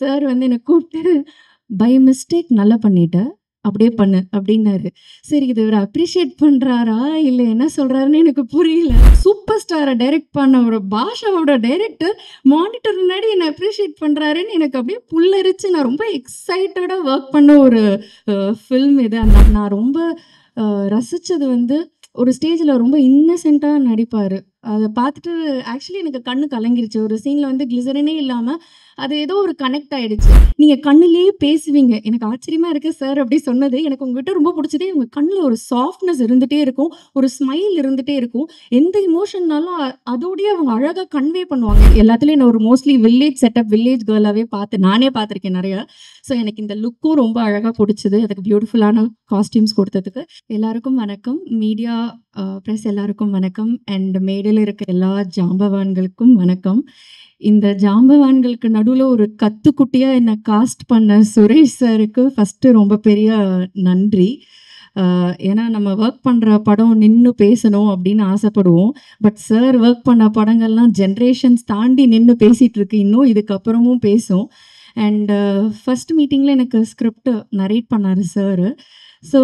Sir வந்து என்ன கூப்பிட்டு, "பை மிஸ்டேக் நல்லா பண்ணிட்ட. அப்படியே பண்ணு" அப்படின்னாரு. சரி இது இவரு அப்ரிஷியேட் பண்றாரா? இல்ல என்ன சொல்றாருன்னு எனக்கு புரியல. சூப்பர் ஸ்டார டைரக்ட் பண்ண ஒரு பாஷாவோட டைரக்டர் மானிட்டர் முன்னாடி என்ன அப்ரிஷியேட் பண்றாருன்னு எனக்கு அப்படியே புல்லரிச்சு நான் ரொம்ப எக்ஸைட்டடா வொர்க் பண்ண ஒரு ஃபில்ம் இது. நான் ரொம்ப ரசிச்சது வந்து ஒரு ஸ்டேஜ்ல ரொம்ப இன்னசென்ட்டா நடிப்பாரு. அத பார்த்துட்டு ஆக்சுவலி எனக்கு கண்ணு கலங்கிருச்சு. ஒரு சீன்ல வந்து கிளிசரினே இல்லாம, அது ஏதோ ஒரு கனெக்ட் ஆயிடுச்சு. நீங்க கண்ணுலயே பேசுவீங்க. எனக்கு ஆச்சரியமா இருக்கு சார் அப்படி சொன்னது. எனக்கு உங்ககிட்ட ரொம்ப புடிச்சதே, உங்க கண்ணுல ஒரு சாஃப்ட்னஸ் இருந்துட்டே இருக்கும். ஒரு ஸ்மைல் இருந்துட்டே இருக்கும். எந்த எமோஷன்னாலும் அதோடயே அவங்க அழகா கன்வே பண்ணுவாங்க. எல்லாத்துலயும் நான் ஒரு மோஸ்ட்லி வில்லேஜ் செட்டப், வில்லேஜ் கேர்லாவே நானே பார்த்துருக்கேன் நெறைய. ஸோ எனக்கு இந்த லுக்கும் ரொம்ப அழகா புடிச்சது. அதுக்கு பியூட்டிஃபுல்லான காஸ்டியூம்ஸ் குடுத்ததுக்கு. எல்லாருக்கும் வணக்கம். மீடியா பிரஸ் எல்லாருக்கும் வணக்கம். அண்ட் மேடையில இருக்க எல்லா ஜாம்பவான்களுக்கும் வணக்கம். இந்த ஜாம்பவான்களுக்கு நடுவுல ஒரு கத்துக்குட்டியா என்ன காஸ்ட் பண்ண சுரேஷ் சாருக்கு ஃபர்ஸ்ட்டு ரொம்ப பெரிய நன்றி. ஏன்னா நம்ம ஒர்க் பண்ற படம் நின்னு பேசணும் அப்படின்னு ஆசைப்படுவோம். பட் சார் ஒர்க் பண்ண படங்கள்லாம் ஜெனரேஷன்ஸ் தாண்டி நின்னு பேசிட்டு இருக்கு. இன்னும் இதுக்கப்புறமும் பேசும். அண்ட் ஃபர்ஸ்ட் மீட்டிங்ல எனக்கு ஸ்கிரிப்ட் நரேட் பண்ணாரு சாரு. ஸோ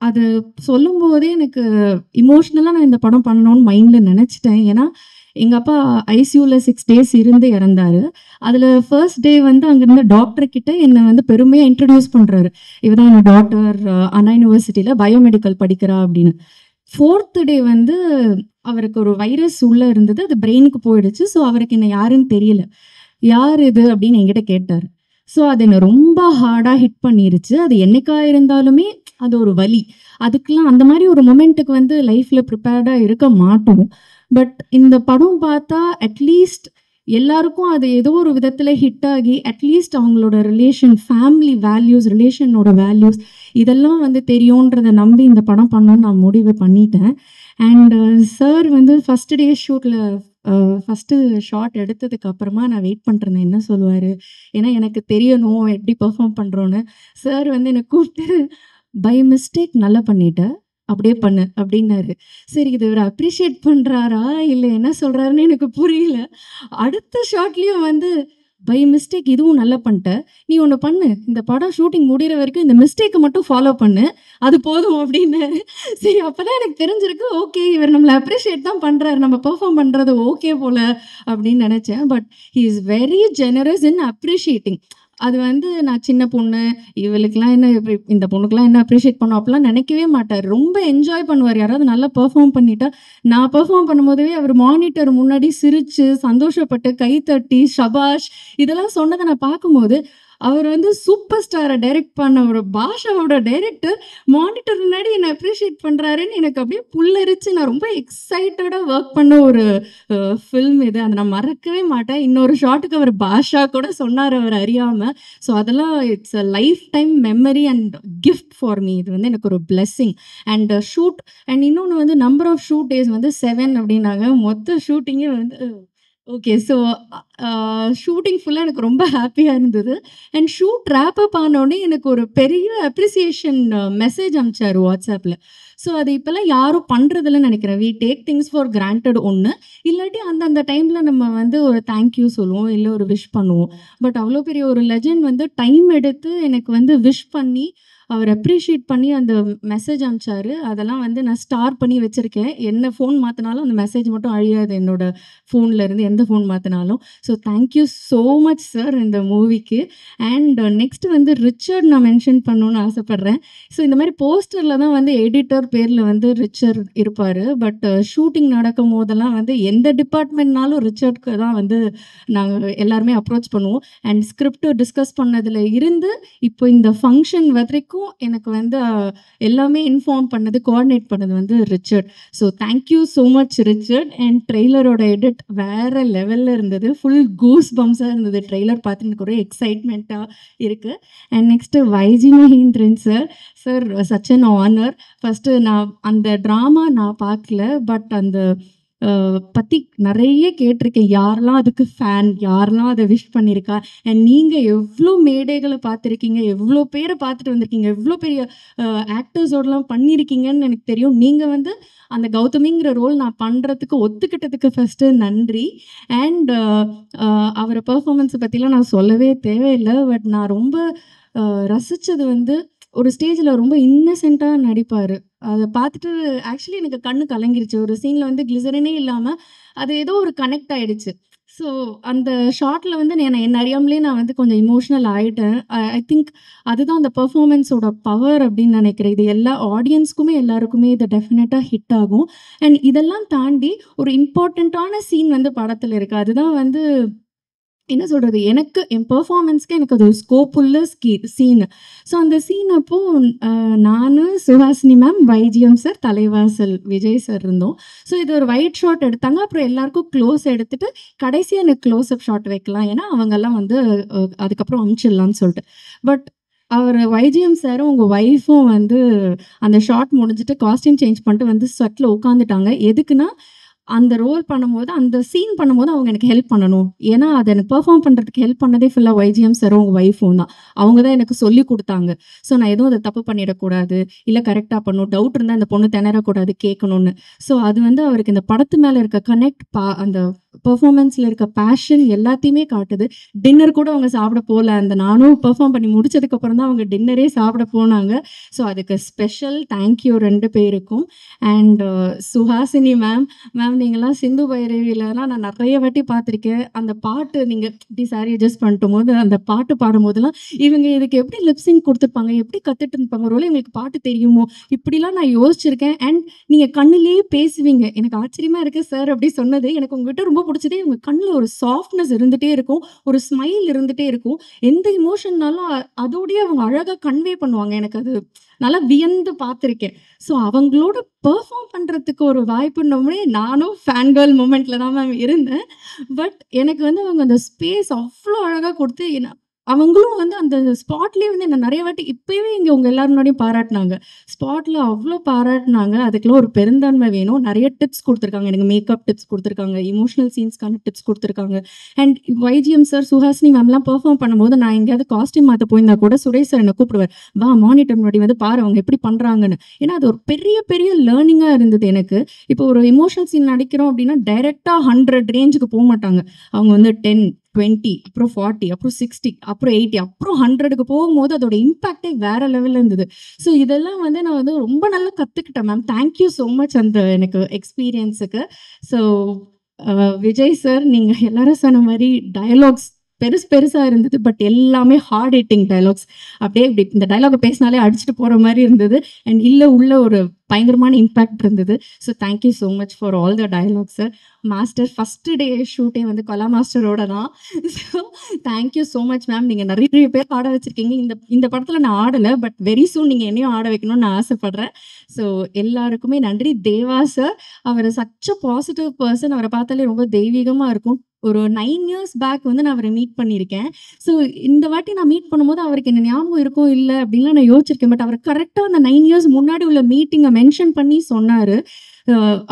அது சொல்லும்போதே எனக்கு எமோஷனலா நான் இந்த படம் பண்ணணும்னு மைண்ட்ல நெனச்சுட்டேன். ஏன்னா, எங்க அப்பா ஐசியூல 6 டேஸ் இருந்து இறந்தாரு. அதுல ஃபர்ஸ்ட் டே வந்து அங்க இருந்த டாக்டர் கிட்ட என்ன வந்து பெருமையா இன்ட்ரோடியூஸ் பண்றாரு. "இவ தான் என்னோட டாட்டர் அண்ணா யுனிவர்சிட்டில பயோமெடிக்கல் படிக்கிறா" அப்படின்னு. 4த் டே வந்து அவருக்கு ஒரு வைரஸ் உள்ள இருந்தது. அது பிரெயினுக்கு போயிடுச்சு. ஸோ அவருக்கு என்ன யாருன்னு தெரியல. "யார் இது?" அப்படின்னு என்கிட்ட கேட்டாரு. ஸோ அது என்ன ரொம்ப ஹார்டா ஹிட் பண்ணிருச்சு. அது என்னைக்கா இருந்தாலுமே அது ஒரு வலி. அதுக்கெல்லாம் அந்த மாரி ஒரு மொமெண்ட்டுக்கு வந்து லைஃப்ல ப்ரிப்பேர்டா இருக்க மாட்டோம். பட் இந்த படம் பார்த்தா அட்லீஸ்ட் எல்லாருக்கும் அது ஏதோ ஒரு விதத்துல ஹிட் ஆகி, அட்லீஸ்ட் அவங்களோட ரிலேஷன், ஃபேமிலி வேல்யூஸ், ரிலேஷனோட வேல்யூஸ் இதெல்லாம் வந்து தெரியுன்றத நம்பி இந்த படம் பண்ணணும்னு நான் முடிவு பண்ணிட்டேன். அண்ட் சார் வந்து ஃபர்ஸ்ட் டே ஷூட்ல ஃபர்ஸ்ட்டு ஷாட் எடுத்ததுக்கு அப்புறமா நான் வெயிட் பண்ணிட்டுருந்தேன். என்ன சொல்லுவாரு? ஏன்னா எனக்கு தெரியணும் எப்படி பெர்ஃபார்ம் பண்றோம்ன்னு. சார் வந்து என்ன கூப்பிட்டு, "பை மிஸ்டேக் நல்லா பண்ணிட்ட. அப்படியே பண்ணு" அப்படின்னாரு. சரி இது இவரு அப்ரிஷியேட் பண்றாரா? இல்ல என்ன சொல்றாருன்னு எனக்கு புரியல. அடுத்த ஷாட்லயும் வந்து, "பை மிஸ்டேக் இதுவும் நல்லா பண்ணிட்ட. நீ ஒண்ணு பண்ணு. இந்த படம் ஷூட்டிங் முடியிற வரைக்கும் இந்த மிஸ்டேக்க மட்டும் ஃபாலோ பண்ணு. அது போதும்" அப்படின்னாரு. சரி அப்பதான் எனக்கு தெரிஞ்சிருக்கு, ஓகே இவர் நம்மள அப்ரிஷியேட் தான் பண்றாரு. நம்ம பெர்ஃபார்ம் பண்றது ஓகே போல அப்படின்னு நெனச்சேன். But he is very generous in appreciating. அது வந்து நான் சின்ன பொண்ணு, இவளுக்கெல்லாம் என்ன இப்படி இந்த பொண்ணுக்கெல்லாம் என்ன அப்ரிஷியேட் பண்ணும் அப்படிலாம் நெனைக்கவே மாட்டாரு. ரொம்ப என்ஜாய் பண்ணுவாரு. யாராவது நல்லா பெர்ஃபார்ம் பண்ணிட்டா, நான் பெர்ஃபார்ம் பண்ணும்போதே அவர் மானிட்டர் முன்னாடி சிரிச்சு, சந்தோஷப்பட்டு, கை தட்டி, ஷபாஷ் இதெல்லாம் சொன்னத நான் பார்க்கும்போது, அவர் வந்து சூப்பர் ஸ்டார டைரக்ட் பண்ண ஒரு பாஷாவோட டைரக்டர் மானிட்டர் முன்னாடி என்ன அப்ரிஷியேட் பண்றாருன்னு எனக்கு அப்படியே புல்லரிச்சு நான் ரொம்ப எக்ஸைட்டடா வொர்க் பண்ண ஒரு ஃபில்ம் இது. அத நான் மறக்கவே மாட்டேன். இன்னொரு ஷாட்டுக்கு அவர் பாஷா கூட சொன்னாரு அவர் அறியாம. ஸோ அதெல்லாம் it's a life time memory and gift for me. இது வந்து எனக்கு ஒரு பிளெஸ்ஸிங். அண்ட் அண்ட் இன்னொன்னு வந்து நம்பர் ஆஃப் ஷூட் டேஸ் வந்து 7 அப்படின்னாங்க. மொத்த ஷூட்டிங்கே வந்து ஓகே. ஸோ ஷூட்டிங் ஃபுல்லா எனக்கு ரொம்ப ஹாப்பியா இருந்தது. அண்ட் ஷூட் ராப் அப் ஆனோனே எனக்கு ஒரு பெரிய அப்ரிசியேஷன் மெசேஜ் அனுப்பிச்சாரு WhatsAppல. ஸோ அது இப்பலாம் யாரும் பண்றதில்லன்னு நெனைக்கிறேன். We take things for granted ஒண்ணு. இல்லாட்டி அந்தந்த டைம்ல நம்ம வந்து ஒரு தேங்க் யூ சொல்லுவோம். இல்ல ஒரு விஷ் பண்ணுவோம். பட் அவ்ளோ பெரிய ஒரு லெஜண்ட் வந்து டைம் எடுத்து எனக்கு வந்து விஷ் பண்ணி, அவர் அப்ரிஷியேட் பண்ணி அந்த மெசேஜ் அனுப்பிச்சாரு. அதெல்லாம் வந்து நான் ஸ்டார் பண்ணி வச்சிருக்கேன். என்ன ஃபோன் மாத்துனாலும் அந்த மெசேஜ் மட்டும் அழியாது என்னோட ஃபோன்ல இருந்து எந்த ஃபோன் மாத்துனாலும். So thank you so much sir இந்த மூவிக்கு. அண்ட் நெக்ஸ்ட் வந்து ரிச்சர்ட் நான் மென்ஷன் பண்ணணும்னு ஆசைப்படுறேன். ஸோ இந்த மாரி போஸ்டர்ல தான் வந்து எடிட்டர் பேர்ல வந்து ரிச்சர்ட் இருப்பாரு. பட் ஷூட்டிங் நடக்கும்போதெல்லாம் வந்து எந்த டிபார்ட்மெண்ட்னாலும் ரிச்சர்ட்க்கு தான் வந்து நாங்க எல்லாருமே அப்ரோச் பண்ணுவோம். அண்ட் ஸ்கிரிப்ட் டிஸ்கஸ் பண்ணதுல இருந்து இப்போ இந்த ஃபங்ஷன் வரைக்கும் எனக்கு வந்து எல்லாமே இன்ஃபார்ம் பண்ணது, கோஆர்டினேட் பண்ணது வந்து Richard. So thank you so much Richard. And ட்ரெய்லரோட எடிட் வேற லெவல்ல இருந்தது. ஃபுல் கூஸ் பம்ப்ஸா இருந்தது. ட்ரெய்லர் பார்த்து எனக்கு ஒரே எக்ஸைட்மெண்ட்டா இருக்கு. And next YG Mahendran sir. Such an honour. First நான் அந்த ட்ராமா நான் பார்க்கல. பட் அந்த பத்தி நெறைய கேட்டிருக்கேன். யாரெல்லாம் அதுக்கு ஃபேன், யாரெல்லாம் அத விஷ் பண்ணியிருக்கா. அண்ட் நீங்க எவ்ளோ மேடைகள பார்த்துருக்கீங்க, எவ்ளோ பேர பார்த்துட்டு வந்திருக்கீங்க, எவ்ளோ பெரிய ஆக்டர்ஸோடலாம் பண்ணியிருக்கீங்கன்னு எனக்கு தெரியும். நீங்க வந்து அந்த கௌதமிங்கிற ரோல் நான் பண்றதுக்கு ஒத்துக்கிட்டதுக்கு ஃபர்ஸ்ட்டு நன்றி. அண்ட் அவர பெர்ஃபார்மன்ஸ பத்திலாம் நான் சொல்லவே தேவையில்ல. பட் நான் ரொம்ப ரசிச்சது வந்து ஒரு ஸ்டேஜ்ல ரொம்ப இன்னசென்ட்டா நடிப்பாரு. அத பார்த்துட்டு ஆக்சுவலி எனக்கு கண்ணு கலங்கிருச்சு. ஒரு சீன்ல வந்து கிளிசரினே இல்லாம, அது ஏதோ ஒரு கனெக்ட் ஆயிடுச்சு. ஸோ அந்த ஷாட்ல வந்து என்ன அறியாமலே நான் வந்து கொஞ்சம் எமோஷனல் ஆயிட்டேன். ஐ திங்க் அதுதான் அந்த பெர்ஃபார்மன்ஸோட பவர் அப்படின்னு நினைக்கிறேன். இது எல்லா ஆடியன்ஸ்க்குமே எல்லாருக்குமே இது டெஃபினட்டா ஹிட் ஆகும். அண்ட் இதெல்லாம் தாண்டி ஒரு இம்பார்ட்டன்ட்டான சீன் வந்து படத்துல இருக்கு. அதுதான் வந்து என்ன சொல்றது? எனக்கு என் பெர்ஃபார்மன்ஸ்க்கு எனக்கு அது ஒரு ஸ்கோப் உள்ள சீனு. ஸோ அந்த சீன் அப்போ அ நானு, சுஹாசினி மேம், வைஜிஎம் சார், தலைவாசல் விஜய் சார் இருந்தோம். ஸோ இது ஒரு வைட் ஷாட் எடுத்தாங்க. அப்புறம் எல்லாருக்கும் க்ளோஸ் எடுத்துட்டு, கடைசியா எனக்கு க்ளோஸ் அப் ஷாட் வைக்கலாம். ஏன்னா, அவங்கலாம் வந்து அதுக்கப்புறம் அனுப்பிச்சிடலான்னு சொல்லிட்டு. பட் அவரு வைஜிஎம் சாரும், உங்க ஒய்ஃபும் வந்து அந்த ஷாட் முடிஞ்சுட்டு காஸ்டியூம் சேஞ்ச் பண்ணிட்டு வந்து செட்ல உட்காந்துட்டாங்க. எதுக்குன்னா, அந்த ரோல் பண்ணும்போது, அந்த சீன் பண்ணும்போது அவங்க எனக்கு ஹெல்ப் பண்ணணும். ஏன்னா, அத எனக்கு பெர்ஃபார்ம் பண்றதுக்கு ஹெல்ப் பண்ணதே ஃபுல்லா வைஜிஎம் சாரும், அவங்க ஒய்ஃபும் தான். அவங்க தான் எனக்கு சொல்லிக் குடுத்தாங்க. ஸோ, நான் எதுவும் அத தப்பு பண்ணிடக்கூடாது. இல்ல கரெக்ட்டா பண்ணணும். டவுட் இருந்தா இந்த பொண்ணு திணறக்கூடாது கேட்கணும்னு. ஸோ, அது வந்து அவருக்கு இந்த படத்து மேல இருக்க கனெக்ட் அந்த பெர்ஃபார்மன்ஸ்ல இருக்க பேஷன் எல்லாத்தையுமே காட்டுது. டின்னர் கூட அவங்க சாப்பிட போல. அந்த நானும் பெர்ஃபார்ம் பண்ணி முடிச்சதுக்கு அப்புறம் தான் அவங்க டின்னரே சாப்பிட போனாங்க. ஸோ, அதுக்கு ஸ்பெஷல் தேங்க் யூ 2 பேருக்கும். அண்ட் சுஹாசினி மேம், மேம் நீங்கலாம் சிந்து பைரவிலலாம் நான் நெறைய வாட்டி பார்த்துருக்கேன். அந்த பாட்டு நீங்க இப்படி சாரி அட்ஜஸ்ட் பண்ணிட்டும்போது, அந்த பாட்டு பாடும்போதெல்லாம், இவங்க இதுக்கு எப்படி லிப் சிங்க் குடுத்துருப்பாங்க? எப்படி கத்துட்டு இருப்பாங்க? ஒருவேளை இவங்களுக்கு பாட்டு தெரியுமோ? இப்படிலாம் நான் யோசிச்சிருக்கேன். அண்ட் நீங்க கண்ணுலயே பேசுவீங்க. எனக்கு ஆச்சரியமா இருக்கு சார் அப்படி சொன்னது. எனக்கு உங்ககிட்ட ரொம்ப புடிச்சதே, உங்க கண்ணுல ஒரு சாஃப்ட்னஸ் இருந்துட்டே இருக்கும். ஒரு ஸ்மைல் இருந்துட்டே இருக்கும். எந்த எமோஷன்னாலும் அதோடயே அவங்க அழகா கன்வே பண்ணுவாங்க. எனக்கு அது நல்லா வியந்து பார்த்துருக்கேன். ஸோ அவங்களோட பெர்ஃபார்ம் பண்றதுக்கு ஒரு வாய்ப்புன்னோனே, நானும் ஃபேன் கேர்ள் மொமெண்ட்ல தான் மேம் இருந்தேன். பட் எனக்கு வந்து அவங்க அந்த ஸ்பேஸ் அவ்ளோ அழகா குடுத்து, அவங்களும் வந்து அந்த ஸ்பாட்லயே வந்து என்ன நெறைய வாட்டி இப்பவே இங்க உங்க எல்லார் முன்னாடியும் பாராட்டுனாங்க. ஸ்பாட்ல அவ்ளோ பாராட்டுனாங்க. அதுக்கெல்லாம் ஒரு பெருந்தன்மை வேணும். நெறைய டிப்ஸ் குடுத்துருக்காங்க. எனக்கு மேக்கப் டிப்ஸ் குடுத்துருக்காங்க. எமோஷனல் சீன்ஸ்க்கான டிப்ஸ் குடுத்துருக்காங்க. அண்ட் வைஜிஎம் சார், சுஹாசினி மேம்லாம் பெர்ஃபார்ம் பண்ணும்போது, நான் எங்கேயாவது காஸ்டியூம் மாத்த போயிருந்தா கூட சுரேஷ் சார் என்ன கூப்பிடுவாரு. "வா மானிட்டர் முன்னாடி வந்து பாரு அவங்க எப்படி பண்றாங்கன்னு." ஏன்னா அது ஒரு பெரிய பெரிய லேர்னிங்கா இருந்தது எனக்கு. இப்போ ஒரு எமோஷனல் சீன் நடிக்கிறோம் அப்படின்னா, டைரக்ட்டா 100 ரேஞ்சுக்கு போமாட்டாங்க. அவங்க வந்து 10, 20 அப்புறம் 40 அப்புறம் 60 அப்புறம் 80 அப்புறம் 100க்கு போகும்போது அதோட இம்பாக்ட்டே வேற லெவல்ல இருந்தது. ஸோ இதெல்லாம் வந்து நான் வந்து ரொம்ப நல்லா கத்துக்கிட்டேன் ma'am. Thank you so much அந்த எனக்கு எக்ஸ்பீரியன்ஸுக்கு. ஸோ விஜய் சார், நீங்க எல்லாரும் சொன்ன மாரி டயலாக்ஸ் பெருசா இருந்தது. பட் எல்லாமே ஹார்ட் ஹிட்டிங் டயலாக்ஸ். அப்படியே இப்படி இந்த டயலாக பேசினாலே அடிச்சுட்டு போற மாரி இருந்தது. அண்ட் உள்ள ஒரு பயங்கரமான இம்பாக்ட் இருந்தது. So thank you so much for all the dialogues sir. Master first day ஷூட்டே வந்து கலா மாஸ்டரோட தான். So thank you so much ma'am. நீங்க நெறைய பேர் ஆட வச்சிருக்கீங்க. இந்த இந்த படத்துல நான் ஆடல. பட் வெரி சூன் நீங்க என்னையும் ஆட வைக்கணும்னு நான் ஆசைப்படுறேன். ஸோ எல்லாருக்குமே நன்றி. தேவா சார், அவர் சச் அ பாசிட்டிவ் பெர்சன். அவர பார்த்தாலே ரொம்ப தெய்வீகமா இருக்கும். ஒரு 9 இயர்ஸ் பேக் வந்து நான் அவர மீட் பண்ணியிருக்கேன். ஸோ இந்த வாட்டி நான் மீட் பண்ணும்போது அவருக்கு என்ன ஞாபகம் இருக்கோ, இல்ல அப்படின்லாம் நான் யோசிச்சிருக்கேன். பட் அவர் கரெக்ட்டா அந்த 9 இயர்ஸ் முன்னாடி உள்ள மீட்டிங்க மென்ஷன் பண்ணி சொன்னாரு.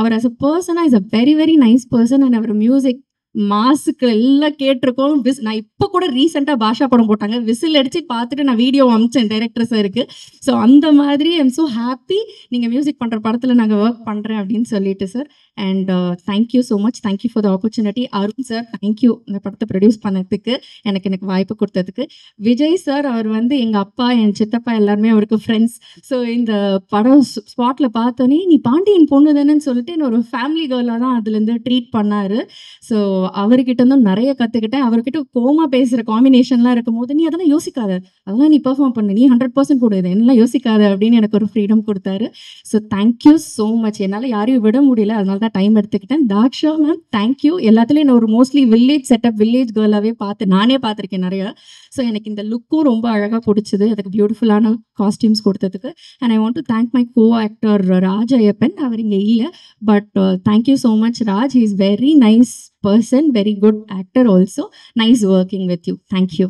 அவர் ஆஸ் அ பெர்சனா is a very very nice person. And அவர் மியூசிக் மாஸுக்கு எல்லாம் கேட்டிருக்கோம். நான் இப்ப கூட ரீசென்ட்டா பாஷா படம் போட்டாங்க. விசில் அடிச்சு பார்த்துட்டு நான் வீடியோ அனுப்பிச்சேன் டைரக்டர் சாருக்கு. ஸோ அந்த மாதிரி ஐ அம் சோ ஹாப்பி. நீங்க மியூசிக் பண்ற படத்துல நாங்க வொர்க் பண்றேன் அப்படின்னு சொல்லிட்டு sir. And thank you so much. Thank you for the opportunity. Arun sir, thank you இந்த படத்த ப்ரொடியூஸ் பண்ணதுக்கு, எனக்கு வாய்ப்பு குடுத்ததுக்கு. விஜய் சார், அவர் வந்து எங்க அப்பா, என் சித்தப்பா எல்லாருமே அவருக்கு ஃப்ரெண்ட்ஸ். ஸோ இந்த படம் ஸ்பாட்ல பார்த்தோனே, "நீ பாண்டியன் பொண்ணு தானேன்னு" சொல்லிட்டு என்ன ஒரு ஃபேமிலி கேர்லா தான் அதுலேருந்து ட்ரீட் பண்ணாரு. ஸோ அவர்கிட்ட இருந்தும் நெறைய கத்துக்கிட்டேன். அவர்கிட்ட கோவமா பேசுற காம்பினேஷன்லாம் இருக்கும்போது, "நீ அதெல்லாம் யோசிக்காத. அதெல்லாம் நீ பெர்ஃபார்ம் பண்ணு. நீ 100% குடு. இதெல்லாம் யோசிக்காத" அப்படின்னு எனக்கு ஒரு ஃப்ரீடம் குடுத்தாரு. So thank you so much. என்னால யாரையும் விட முடியல. அதனால தான் டைம் எடுத்துக்கிட்டேன். Daksha ma'am, thank you. எல்லாத்துலயும் என்ன ஒரு மோஸ்ட்லி வில்லேஜ் செட்டப், வில்லேஜ் கேர்லாவே நானே பார்த்துருக்கேன் நெறைய. ஸோ எனக்கு இந்த லுக்கும் ரொம்ப அழகா புடிச்சது. அதுக்கு பியூட்டிஃபுல்லான காஸ்டியூம்ஸ் குடுத்ததுக்கு. And I want to thank my co actor Raj Iyappan. அவர் இங்க இல்ல. But thank you so much Raj. He is very nice person, very good actor also. Nice working with you. Thank you.